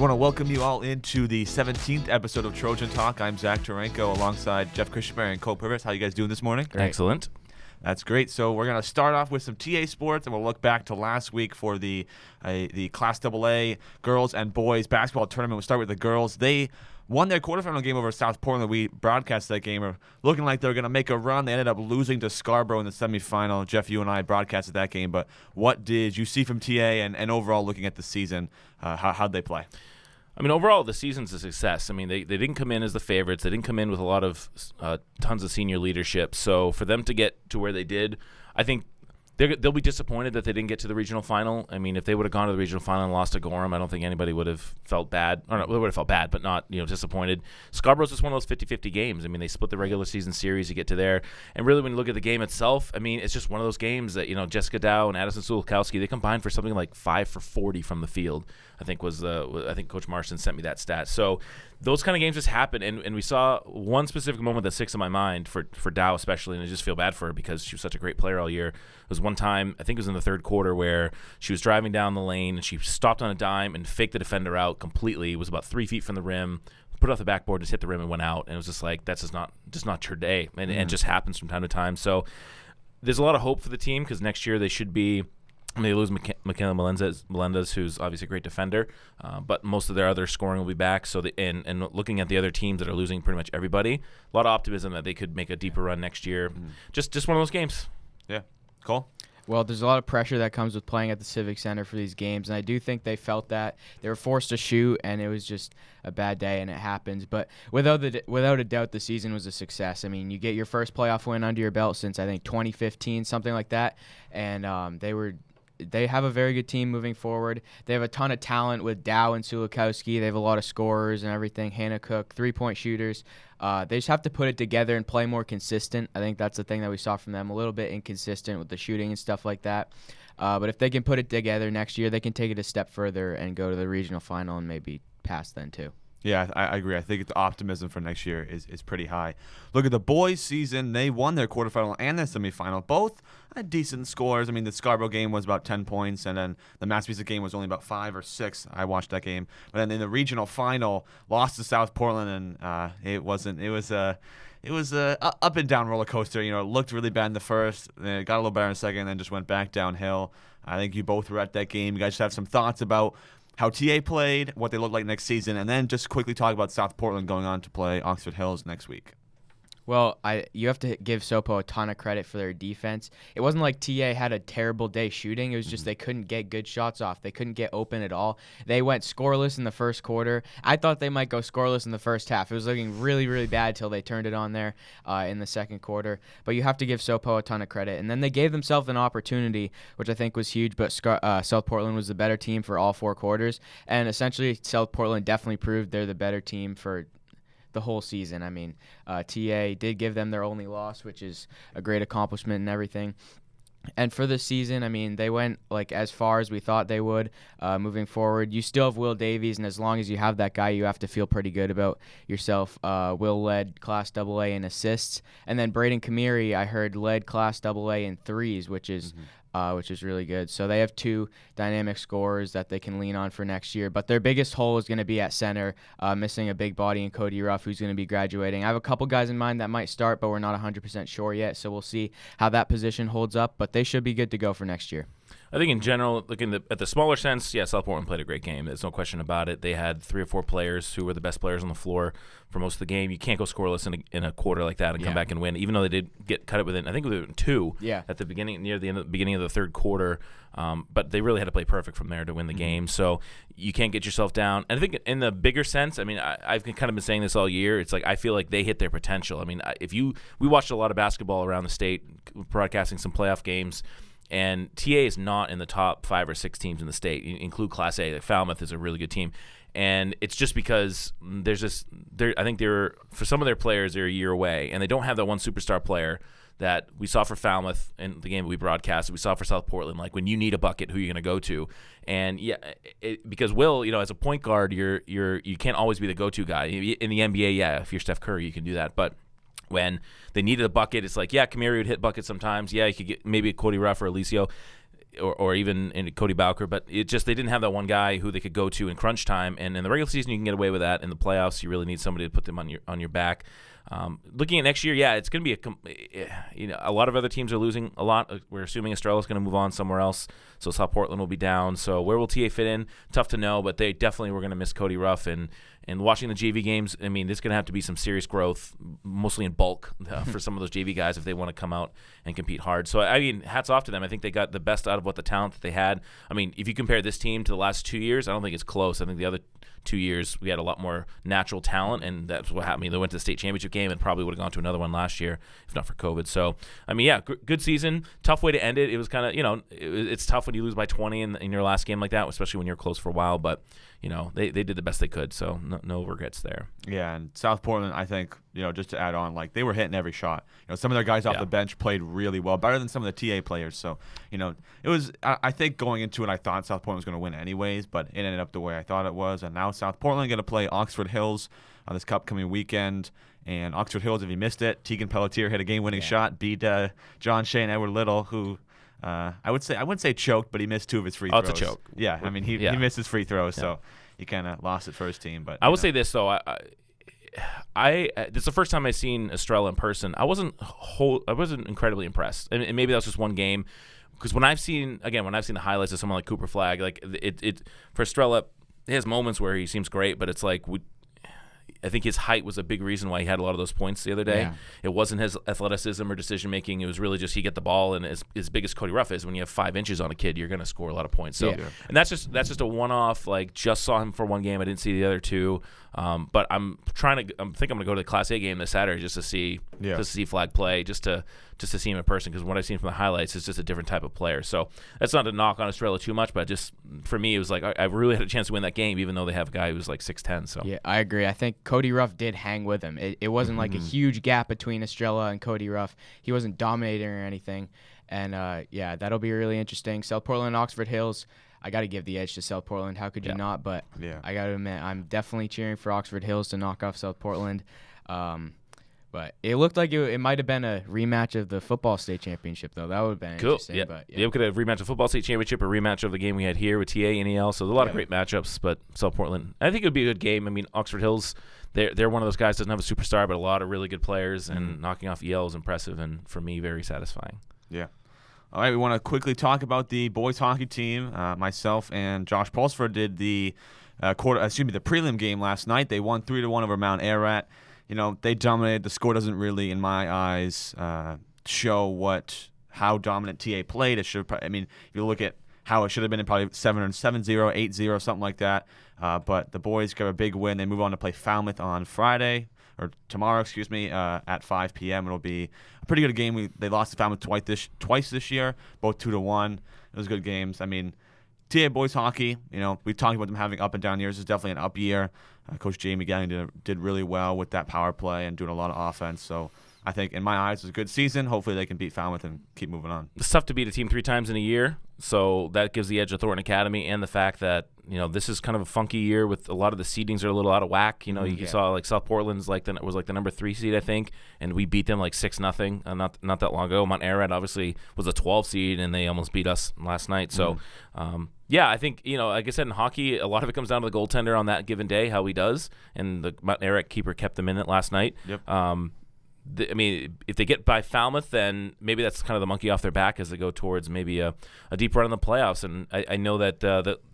We want to welcome you all into the 17th episode of Trojan Talk. I'm Zach Tarenko alongside Jeff Christenberry and Cole Purvis. How you guys doing this morning? Great. Excellent. That's great. So we're going to start off with some TA sports, and we'll look back to last week for the Class AA girls and boys basketball tournament. We'll start with the girls. They won their quarterfinal game over South Portland. We broadcast that game, looking like they were going to make a run. They ended up losing to Scarborough in the semifinal. Jeff, you and I broadcasted that game, but what did you see from TA and overall looking at the season? How'd they play? I mean, overall, the season's a success. I mean, they didn't come in as the favorites. They didn't come in with a lot of tons of senior leadership. So for them to get to where they did, I think they'll be disappointed that they didn't get to the regional final. I mean, if they would have gone to the regional final and lost to Gorham, I don't think anybody would have felt bad. Or no, they would have felt bad, but not disappointed. Scarborough's just one of those 50-50 games. I mean, they split the regular season series. You get to there. And really, when you look at the game itself, I mean, it's just one of those games that, Jessica Dow and Addison Sulkowski, they combined for something like 5 for 40 from the field. I think Coach Marston sent me that stat. So those kind of games just happen, and we saw one specific moment that sticks in my mind for Dow especially, and I just feel bad for her because she was such a great player all year. It was one time, I think it was in the third quarter, where she was driving down the lane and she stopped on a dime and faked the defender out completely. It was about 3 feet from the rim, put it off the backboard, just hit the rim and went out. And it was just like, that's just not your day, and it just happens from time to time. So there's a lot of hope for the team because next year they should be. They lose Michaela Melendez, who's obviously a great defender, but most of their other scoring will be back. So, and looking at the other teams that are losing pretty much everybody, a lot of optimism that they could make a deeper run next year. Just one of those games. Yeah. Cole? Well, there's a lot of pressure that comes with playing at the Civic Center for these games, and I do think they felt that. They were forced to shoot, and it was just a bad day, and it happens. But without a doubt, the season was a success. I mean, you get your first playoff win under your belt since, I think, 2015, something like that, and they have a very good team moving forward. They have a ton of talent with Dow and Sulakowski. They have a lot of scorers and everything. Hannah Cook, three-point shooters. They just have to put it together and play more consistent. I think that's the thing that we saw from them, a little bit inconsistent with the shooting and stuff like that. But if they can put it together next year, they can take it a step further and go to the regional final and maybe pass then too. Yeah, I agree. I think the optimism for next year is pretty high. Look at the boys' season. They won their quarterfinal and their semifinal. Both had decent scores. I mean, the Scarborough game was about 10 points, and then the Massapequa game was only about 5 or 6. I watched that game. But then in the regional final, lost to South Portland, and it was a up and down roller coaster. It looked really bad in the first, then it got a little better in the second, and then just went back downhill. I think you both were at that game. You guys have some thoughts about how TA played, what they look like next season, and then just quickly talk about South Portland going on to play Oxford Hills next week. Well, you have to give Sopo a ton of credit for their defense. It wasn't like TA had a terrible day shooting. It was just they couldn't get good shots off. They couldn't get open at all. They went scoreless in the first quarter. I thought they might go scoreless in the first half. It was looking really, really bad till they turned it on there in the second quarter. But you have to give Sopo a ton of credit. And then they gave themselves an opportunity, which I think was huge, but South Portland was the better team for all 4 quarters. And essentially, South Portland definitely proved they're the better team for the whole season. I mean, TA did give them their only loss, which is a great accomplishment and everything. And for the season, I mean, they went like as far as we thought they would. Moving forward, you still have Will Davies, and as long as you have that guy, you have to feel pretty good about yourself. Will led Class AA in assists, and then Braden Kamiri, I heard, led Class AA in threes, which is really good. So they have 2 dynamic scorers that they can lean on for next year. But their biggest hole is going to be at center, missing a big body in Cody Ruff, who's going to be graduating. I have a couple guys in mind that might start, but we're not 100% sure yet. So we'll see how that position holds up. But they should be good to go for next year. I think in general, looking at the smaller sense, yeah, South Portland played a great game. There's no question about it. They had 3 or 4 players who were the best players on the floor for most of the game. You can't go scoreless in a quarter like that and come back and win, even though they did get cut it within, I think, within 2 at the beginning, near the beginning of the third quarter. But they really had to play perfect from there to win the game. So you can't get yourself down. And I think in the bigger sense, I mean, I've kind of been saying this all year. It's like I feel like they hit their potential. I mean, we watched a lot of basketball around the state, broadcasting some playoff games. And TA is not in the top 5 or 6 teams in the state. You include Class A. Like Falmouth is a really good team. And it's just because I think for some of their players, they're a year away. And they don't have that one superstar player that we saw for Falmouth in the game that we broadcasted. We saw for South Portland. Like when you need a bucket, who are you going to go to? And because Will, as a point guard, you can't always be the go-to guy. In the NBA, if you're Steph Curry, you can do that. But when they needed a bucket, it's like, Kamiri would hit buckets sometimes. Yeah, you could get maybe a Cody Ruff or Alicio. or even in Cody Bowker, but it just they didn't have that one guy who they could go to in crunch time. And in the regular season, you can get away with that. In the playoffs, you really need somebody to put them on your back. Looking at next year, yeah, it's going to be a lot of other teams are losing a lot. We're assuming Estrella's going to move on somewhere else, so South Portland will be down. So where will TA fit in? Tough to know, but they definitely were going to miss Cody Ruff. And watching the JV games, I mean, there's going to have to be some serious growth, mostly in bulk, for some of those JV guys if they want to come out and compete hard. So, I mean, hats off to them. I think they got the best out of what the talent that they had. I mean, if you compare this team to the last 2 years, I don't think it's close. I think the other 2 years we had a lot more natural talent, and that's what happened. They went to the state championship game and probably would have gone to another one last year if not for COVID. So, I mean, yeah, good season. Tough way to end it. It was kind of, it's tough when you lose by 20 in your last game like that, especially when you're close for a while. But, they did the best they could, so no regrets there. Yeah, and South Portland, I think, just to add on, like, they were hitting every shot. Some of their guys off the bench played really well, better than some of the TA players. So, it was, I think going into it, I thought South Portland was going to win anyways, but it ended up the way I thought it was. And now South Portland going to play Oxford Hills on this upcoming weekend. And Oxford Hills, if you missed it, Tegan Pelletier hit a game-winning shot, beat John Shea and Edward Little, who I wouldn't say choked, but he missed 2 of his free throws. Oh, it's a choke. Yeah, I mean, he missed his free throws, so he kind of lost it for his team. But I will say this, though. This is the first time I've seen Estrella in person. I wasn't incredibly impressed, and maybe that was just one game. Because when I've seen the highlights of someone like Cooper Flagg, like it for Estrella, he has moments where he seems great, but it's like I think his height was a big reason why he had a lot of those points the other day. Yeah. It wasn't his athleticism or decision making. It was really just he get the ball, and as big as Cody Ruff is, when you have 5 inches on a kid, you're going to score a lot of points. So, and that's just a one-off. Like, just saw him for one game. I didn't see the other two. But I think I'm going to go to the Class A game this Saturday just to see Flagg play, just to see him in person, because what I've seen from the highlights is just a different type of player. So that's not to knock on Estrella too much, but just for me, it was like I really had a chance to win that game, even though they have a guy who's like 6'10". So yeah, I agree. I think Cody Ruff did hang with him. It wasn't like a huge gap between Estrella and Cody Ruff. He wasn't dominating or anything. And that'll be really interesting. South Portland and Oxford Hills. I got to give the edge to South Portland. How could you not? But I got to admit, I'm definitely cheering for Oxford Hills to knock off South Portland. But it looked like it might have been a rematch of the football state championship, though. That would have been interesting. Yeah. But, we could have a rematch of football state championship, or rematch of the game we had here with TA and EL. So there's a lot of great matchups. But South Portland, I think it would be a good game. I mean, Oxford Hills, they're one of those guys that doesn't have a superstar, but a lot of really good players, and knocking off EL is impressive, and for me, very satisfying. Yeah. All right, we want to quickly talk about the boys hockey team. Myself and Josh Pulsford did the prelim game last night. They won 3-1 over Mount Ararat. They dominated. The score doesn't really, in my eyes, show how dominant TA played. It should. I mean, if you look at how it should have been, probably 7-0, 8-0, something like that. But the boys got a big win. They move on to play Falmouth on tomorrow, at 5 p.m. It'll be a pretty good game. They lost to Falmouth twice this year, both 2-1. It was good games. I mean, TA boys hockey, we talked about them having up and down years. It's definitely an up year. Coach Jamie Gagnon did really well with that power play and doing a lot of offense. So I think, in my eyes, it was a good season. Hopefully they can beat Falmouth and keep moving on. It's tough to beat a team 3 times in a year, so that gives the edge to Thornton Academy, and the fact that this is kind of a funky year with a lot of the seedings are a little out of whack. You saw like South Portland's was the number 3 seed, I think, and we beat them like 6-0 not that long ago. Mount Ararat obviously was a 12 seed, and they almost beat us last night. So I think like I said, in hockey, a lot of it comes down to the goaltender on that given day, how he does, and the Mount Ararat keeper kept them in it last night. Yep. If they get by Falmouth, then maybe that's kind of the monkey off their back as they go towards maybe a deep run in the playoffs. And I know that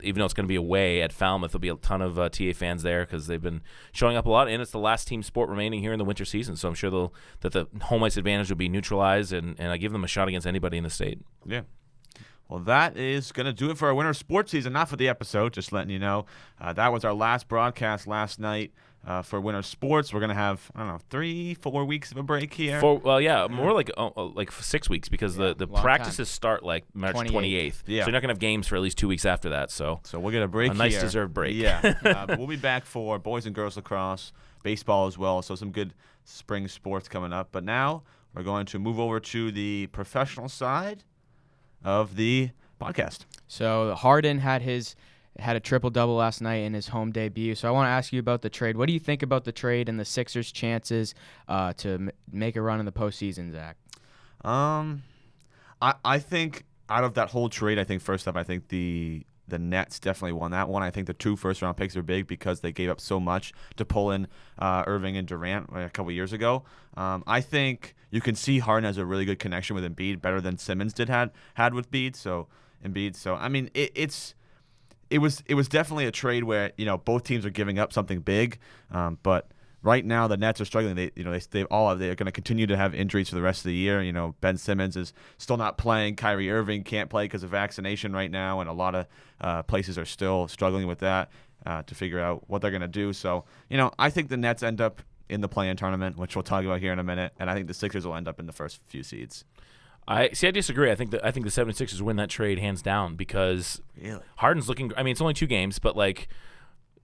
even though it's going to be away at Falmouth, there'll be a ton of TA fans there because they've been showing up a lot, and it's the last team sport remaining here in the winter season. So I'm sure that the home ice advantage will be neutralized, and I give them a shot against anybody in the state. Yeah. Well, that is going to do it for our winter sports season, not for the episode, just letting you know. That was our last broadcast last night. For winter sports, we're going to have, 3-4 weeks of a break here. More like 6 weeks, because the practices start like March 28th. Yeah. So you're not going to have games for at least 2 weeks after that. So we'll get a break, a nice deserved break. Yeah. But we'll be back for boys and girls lacrosse, baseball as well. So some good spring sports coming up. But now we're going to move over to the professional side of the podcast. So Harden had a triple-double last night in his home debut. So I want to ask you about the trade. What do you think about the trade and the Sixers' chances to make a run in the postseason, Zach? I think out of that whole trade, I think first up, I think the Nets definitely won that one. I think the 2 first-round picks are big because they gave up so much to pull in Irving and Durant a couple years ago. I think you can see Harden has a really good connection with Embiid, better than Simmons had with Embiid. So I mean, it was definitely a trade where both teams are giving up something big, but. Right now, the Nets are struggling. They're going to continue to have injuries for the rest of the year. Ben Simmons is still not playing. Kyrie Irving can't play because of vaccination right now, and a lot of places are still struggling with that to figure out what they're going to do. So, I think the Nets end up in the play-in tournament, which we'll talk about here in a minute, and I think the Sixers will end up in the first few seeds. I disagree. I think the 76ers win that trade hands down because Harden's looking. I mean, it's only 2 games, but like.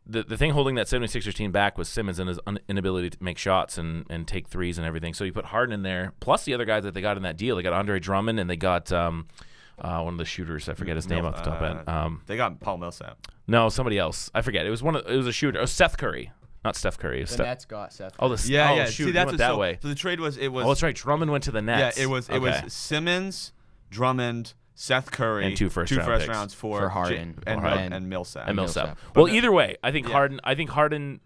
The thing holding that 76ers team back was Simmons and his inability to make shots and take threes and everything. So you put Harden in there, plus the other guys that they got in that deal. They got Andre Drummond and they got one of the shooters. I forget his name off the top end. They got Paul Millsap. No, somebody else. I forget. It was a shooter. Oh, Seth Curry. Not Steph Curry. The Nets got Seth. Oh, yeah. Shoot, See, that's went that way. So the trade was. Oh, that's right. Drummond went to the Nets. Yeah, it was Simmons, Drummond, Seth Curry, and two first rounds for Harden and Millsap. Well, either way, I think Harden,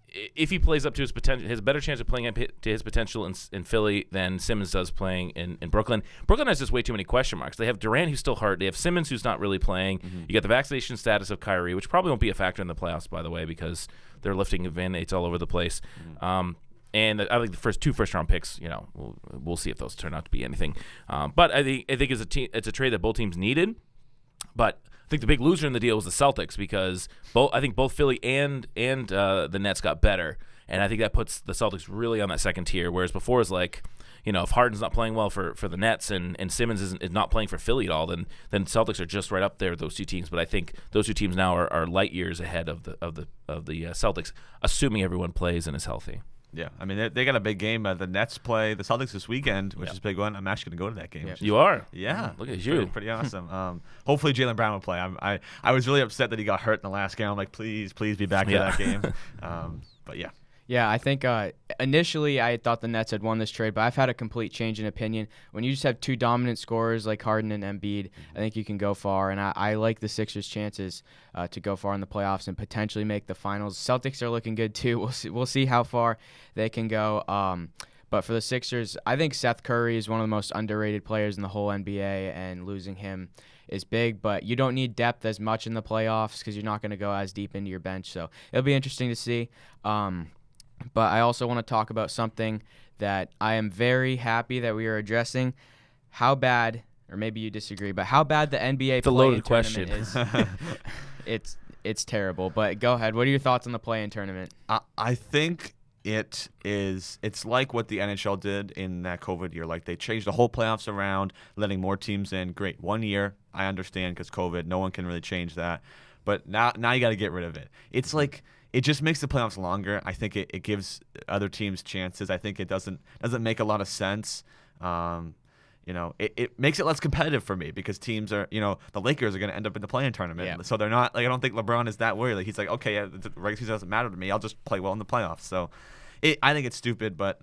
if he plays up to his potential, has a better chance of playing up to his potential in Philly than Simmons does playing in Brooklyn. Brooklyn has just way too many question marks. They have Durant, who's still hurt. They have Simmons, who's not really playing. Mm-hmm. You got the vaccination status of Kyrie, which probably won't be a factor in the playoffs, by the way, because they're lifting band-aids all over the place. Mm-hmm. And I think the first 2 first-round picks, we'll see if those turn out to be anything. But I think it's a trade that both teams needed. But I think the big loser in the deal was the Celtics because I think both Philly and the Nets got better, and I think that puts the Celtics really on that second tier. Whereas before it was like, if Harden's not playing well for the Nets and Simmons is not playing for Philly at all, then Celtics are just right up there with those 2 teams. But I think those 2 teams now are light years ahead of the Celtics, assuming everyone plays and is healthy. Yeah, I mean they got a big game. The Nets play the Celtics this weekend, which is a big one. I'm actually going to go to that game. You are? Yeah. Look at you. Pretty awesome. Hopefully Jaylen Brown will play. I was really upset that he got hurt in the last game. I'm like, please be back to that game. But yeah. Yeah, I think initially I thought the Nets had won this trade, but I've had a complete change in opinion. When you just have 2 dominant scorers like Harden and Embiid, I think you can go far, and I like the Sixers' chances to go far in the playoffs and potentially make the finals. Celtics are looking good too. We'll see how far they can go. But for the Sixers, I think Seth Curry is one of the most underrated players in the whole NBA, and losing him is big, but you don't need depth as much in the playoffs because you're not going to go as deep into your bench. So it'll be interesting to see. But I also want to talk about something that I am very happy that we are addressing. How bad, or maybe you disagree, but how bad the NBA play-in tournament is. It's terrible. But go ahead. What are your thoughts on the play-in tournament? I think it's like what the NHL did in that COVID year. Like they changed the whole playoffs around, letting more teams in. Great. 1 year, I understand because COVID, no one can really change that. But now you got to get rid of it. It's like it just makes the playoffs longer. I think it gives other teams chances. I think it doesn't make a lot of sense. It makes it less competitive for me because teams are, the Lakers are going to end up in the play-in tournament. Yeah. So they're not, like, I don't think LeBron is that worried. Like, he's like, okay, the regular season doesn't matter to me. I'll just play well in the playoffs. So I think it's stupid, but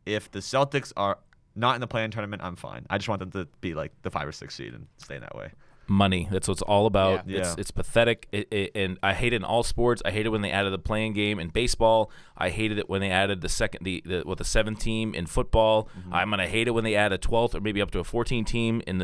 if the Celtics are not in the play-in tournament, I'm fine. I just want them to be like the 5 or 6 seed and stay that way. Money. That's what it's all about. Yeah. It's pathetic. And I hate it in all sports. I hate it when they added the playing game in baseball. I hated it when they added the 7th team in football. Mm-hmm. I'm gonna hate it when they add a 12th or maybe up to a 14th team in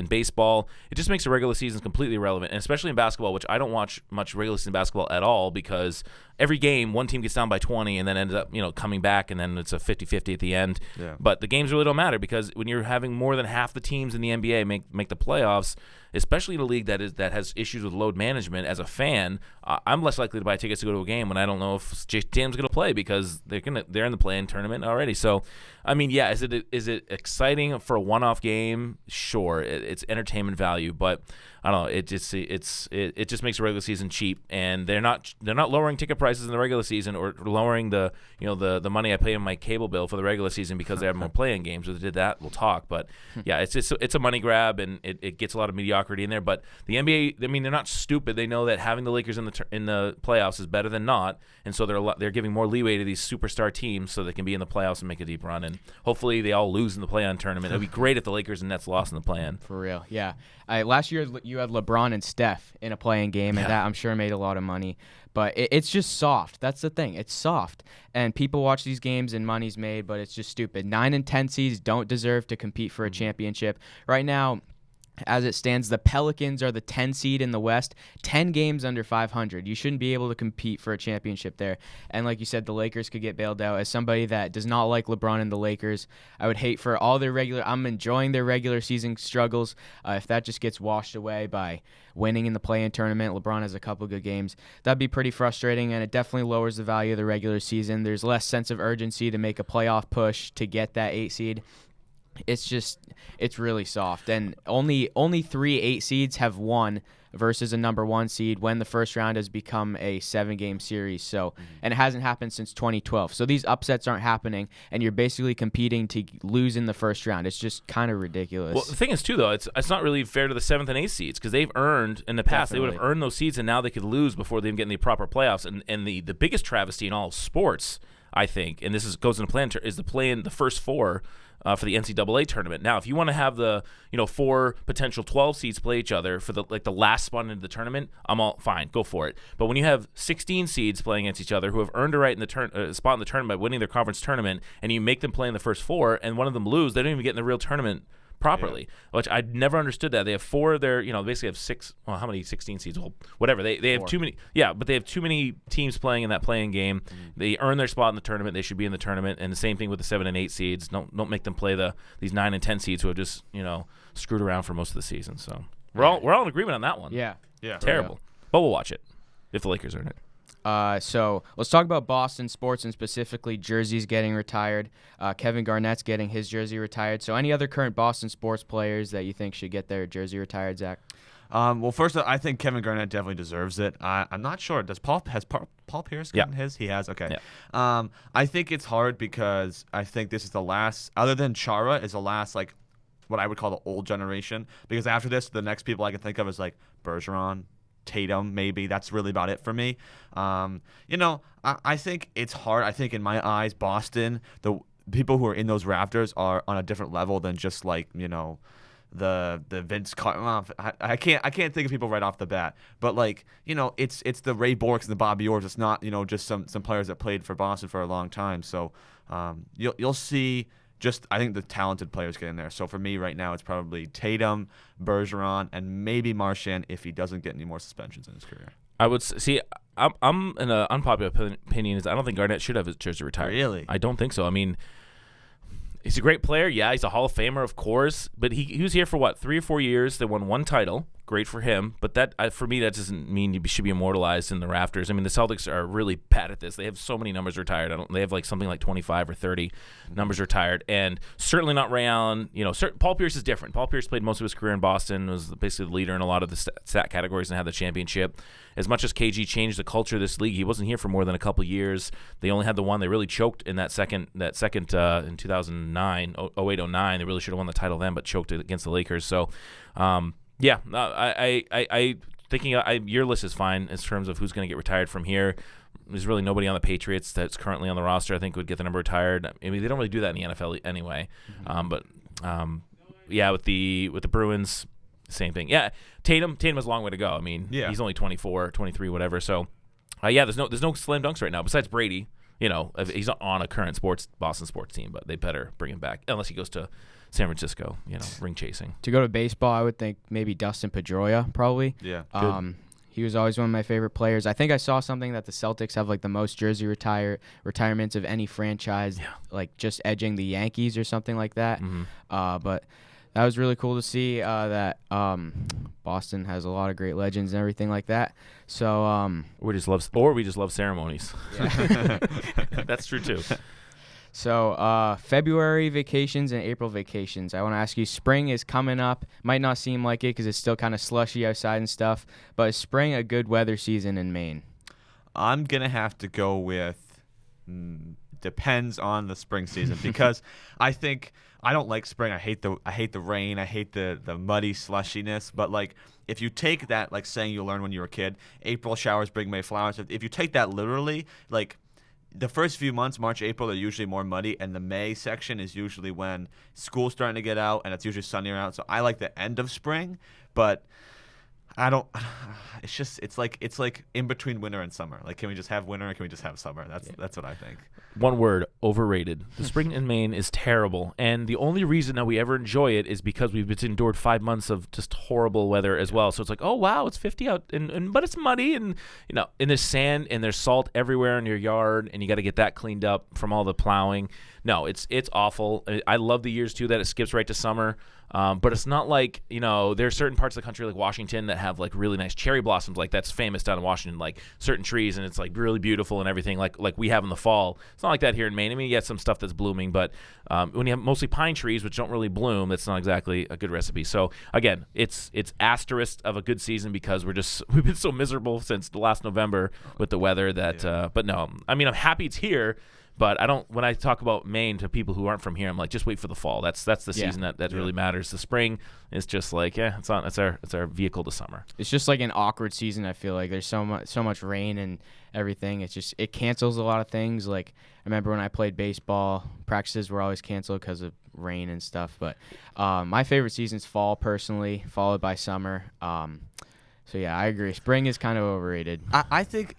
baseball. It just makes the regular season completely irrelevant, and especially in basketball, which I don't watch much regular season basketball at all because every game one team gets down by 20 and then ends up coming back, and then it's a 50-50 at the end. Yeah. But the games really don't matter because when you're having more than half the teams in the NBA make the playoffs, especially in a league that has issues with load management, as a fan, I'm less likely to buy tickets to go to a game when I don't know if Tatum's going to play because they're in the play-in tournament already. So, I mean, yeah, is it exciting for a one-off game? Sure, it's entertainment value, but I don't know. It just makes the regular season cheap, and they're not lowering ticket prices prices in the regular season, or lowering the the money I pay in my cable bill for the regular season because they have more play-in games. If they did that, we'll talk. But yeah, it's a money grab, and it gets a lot of mediocrity in there. But the NBA, I mean, they're not stupid. They know that having the Lakers in the playoffs is better than not, and so they're giving more leeway to these superstar teams so they can be in the playoffs and make a deep run. And hopefully they all lose in the play-in tournament. It'd be great if the Lakers and Nets lost in the play-in. For real, yeah. Last year you had LeBron and Steph in a play-in game, and that I'm sure made a lot of money. But it's just soft. That's the thing. It's soft. And people watch these games and money's made, but it's just stupid. 9 and 10 seeds don't deserve to compete for a championship. Right now, as it stands, the Pelicans are the 10 seed in the West, 10 games under 500. You shouldn't be able to compete for a championship there. And like you said, the Lakers could get bailed out. As somebody that does not like LeBron and the Lakers, I would hate for all their I'm enjoying their regular season struggles. If that just gets washed away by winning in the play-in tournament, LeBron has a couple good games, that'd be pretty frustrating, and it definitely lowers the value of the regular season. There's less sense of urgency to make a playoff push to get that 8 seed. It's really soft, and only 3 8 seeds have won versus a number 1 seed when the first round has become a 7-game series. So, and it hasn't happened since 2012. So these upsets aren't happening, and you're basically competing to lose in the first round. It's just kind of ridiculous. Well, the thing is too, though, it's not really fair to the 7th and 8th seeds, because they've earned in the past. They would have earned those seeds, and now they could lose before they even get in the proper playoffs. And the biggest travesty in all of sports, I think, and this goes into plan, is the play in the first 4. For the NCAA tournament. Now, if you want to have the 4 potential 12 seeds play each other for the last spot into the tournament, I'm all fine, go for it. But when you have 16 seeds playing against each other who have earned a right in the spot in the tournament by winning their conference tournament, and you make them play in the first 4, and one of them lose, they don't even get in the real tournament properly, which I never understood that. They have 4 of their, basically have 6, well, how many 16 seeds? Well, whatever. They have too many, but they have too many teams playing in that playing game. They earn their spot in the tournament. They should be in the tournament. And the same thing with the 7 and 8 seeds. Don't make them play these 9 and 10 seeds who have just, screwed around for most of the season. So we're all in agreement on that one. Yeah. Terrible. But we'll watch it if the Lakers earn it. So let's talk about Boston sports, and specifically jerseys getting retired. Kevin Garnett's getting his jersey retired. So any other current Boston sports players that you think should get their jersey retired, Zach? Well, first, I think Kevin Garnett definitely deserves it. I'm not sure. Has Paul Pierce gotten his? He has? Okay. Yeah. I think it's hard because I think this is the last, other than Chara, is the last, what I would call the old generation. Because after this, the next people I can think of is, Bergeron, Tatum, maybe. That's really about it for me. I think it's hard. I think in my eyes, Boston, the people who are in those rafters are on a different level than just the Vince Carter. I can't think of people right off the bat, but it's the Ray Borks and the Bobby Orrs. It's not just some players that played for Boston for a long time. So you'll see. I think the talented players get in there. So for me right now, it's probably Tatum, Bergeron, and maybe Marchand if he doesn't get any more suspensions in his career. I would see. I'm in an unpopular opinion is I don't think Garnett should have his jersey retired. Really? I don't think so. I mean, he's a great player. Yeah, he's a Hall of Famer, of course. But he was here for 3 or 4 years. They won 1 title. Great for him. But that for me, that doesn't mean he should be immortalized in the rafters. I mean, the Celtics are really bad at this. They have so many numbers retired. They have something like 25 or 30 numbers retired, and certainly not Ray Allen. Paul Pierce is different. Paul Pierce played most of his career in Boston. Was basically the leader in a lot of the stat categories and had the championship. As much as KG changed the culture of this league, he wasn't here for more than a couple years. They only had the one. They really choked in that second in 2009, 08-09. They really should have won the title then, but choked against the Lakers. So. I thinking your list is fine in terms of who's going to get retired from here. There's really nobody on the Patriots that's currently on the roster I think would get the number retired. I mean, they don't really do that in the NFL anyway. With the Bruins, same thing. Yeah, Tatum has a long way to go. I mean, he's only 24, 23, whatever. So, there's no slam dunks right now besides Brady. He's not on a current Boston sports team, but they better bring him back unless he goes to San Francisco, ring chasing. To go to baseball, I would think maybe Dustin Pedroia, probably. Yeah. He was always one of my favorite players. I think I saw something that the Celtics have the most jersey retirements of any franchise, just edging the Yankees or something like that. But that was really cool to see that Boston has a lot of great legends and everything like that. So we just love ceremonies. Yeah. That's true too. So February vacations and April vacations. I want to ask you, spring is coming up. Might not seem like it because it's still kind of slushy outside and stuff, but is spring a good weather season in Maine? I'm gonna have to go with depends on the spring season because I think I don't like spring. I hate the rain. I hate the muddy slushiness. But like if you take that like saying you learned when you were a kid, April showers bring May flowers. If you take that literally, like the first few months, March, April, are usually more muddy, and the May section is usually when school's starting to get out, and it's usually sunnier out. So I like the end of spring, but I don't. It's like in between winter and summer. Like, can we just have winter or can we just have summer? That's what I think. One word: overrated. The spring in Maine is terrible, and the only reason that we ever enjoy it is because we've just endured 5 months of just horrible weather as well. So it's like, oh wow, it's 50 out, but it's muddy, and and there's sand and there's salt everywhere in your yard, and you got to get that cleaned up from all the plowing. No, it's awful. I love the years too that it skips right to summer. But it's not like, there are certain parts of the country like Washington that have like really nice cherry blossoms. Like that's famous down in Washington, like certain trees, and it's like really beautiful and everything like we have in the fall. It's not like that here in Maine. I mean, you get some stuff that's blooming, but when you have mostly pine trees, which don't really bloom, that's not exactly a good recipe. So again, it's asterisk of a good season because we've been so miserable since the last November with the weather that, but no, I mean, I'm happy it's here. But I don't. When I talk about Maine to people who aren't from here, I'm like, just wait for the fall. That's the season that really matters. The spring is just like, it's our vehicle to summer. It's just like an awkward season. I feel like there's so much rain and everything. It's just it cancels a lot of things. Like I remember when I played baseball, practices were always canceled because of rain and stuff. But my favorite season is fall, personally, followed by summer. So yeah, I agree. Spring is kind of overrated. I think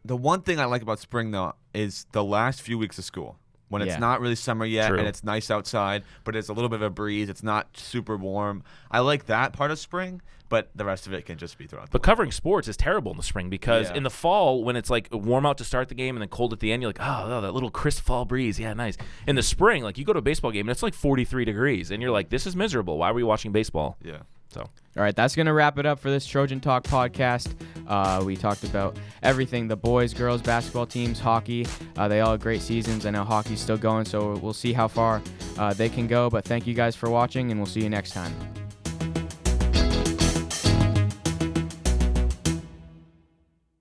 the one thing I like about spring though is the last few weeks of school when it's not really summer yet. True. And it's nice outside, but it's a little bit of a breeze. It's not super warm. I like that part of spring, but the rest of it can just be throughout. But covering sports is terrible in the spring because in the fall when it's like warm out to start the game and then cold at the end, you're like, oh, that little crisp fall breeze. Yeah, nice. In the spring, like you go to a baseball game and it's like 43 degrees and you're like, this is miserable. Why are we watching baseball? Yeah. So. All right, that's going to wrap it up for this Trojan Talk podcast. We talked about everything, the boys, girls, basketball teams, hockey. They all had great seasons. I know hockey's still going, so we'll see how far they can go. But thank you guys for watching, and we'll see you next time.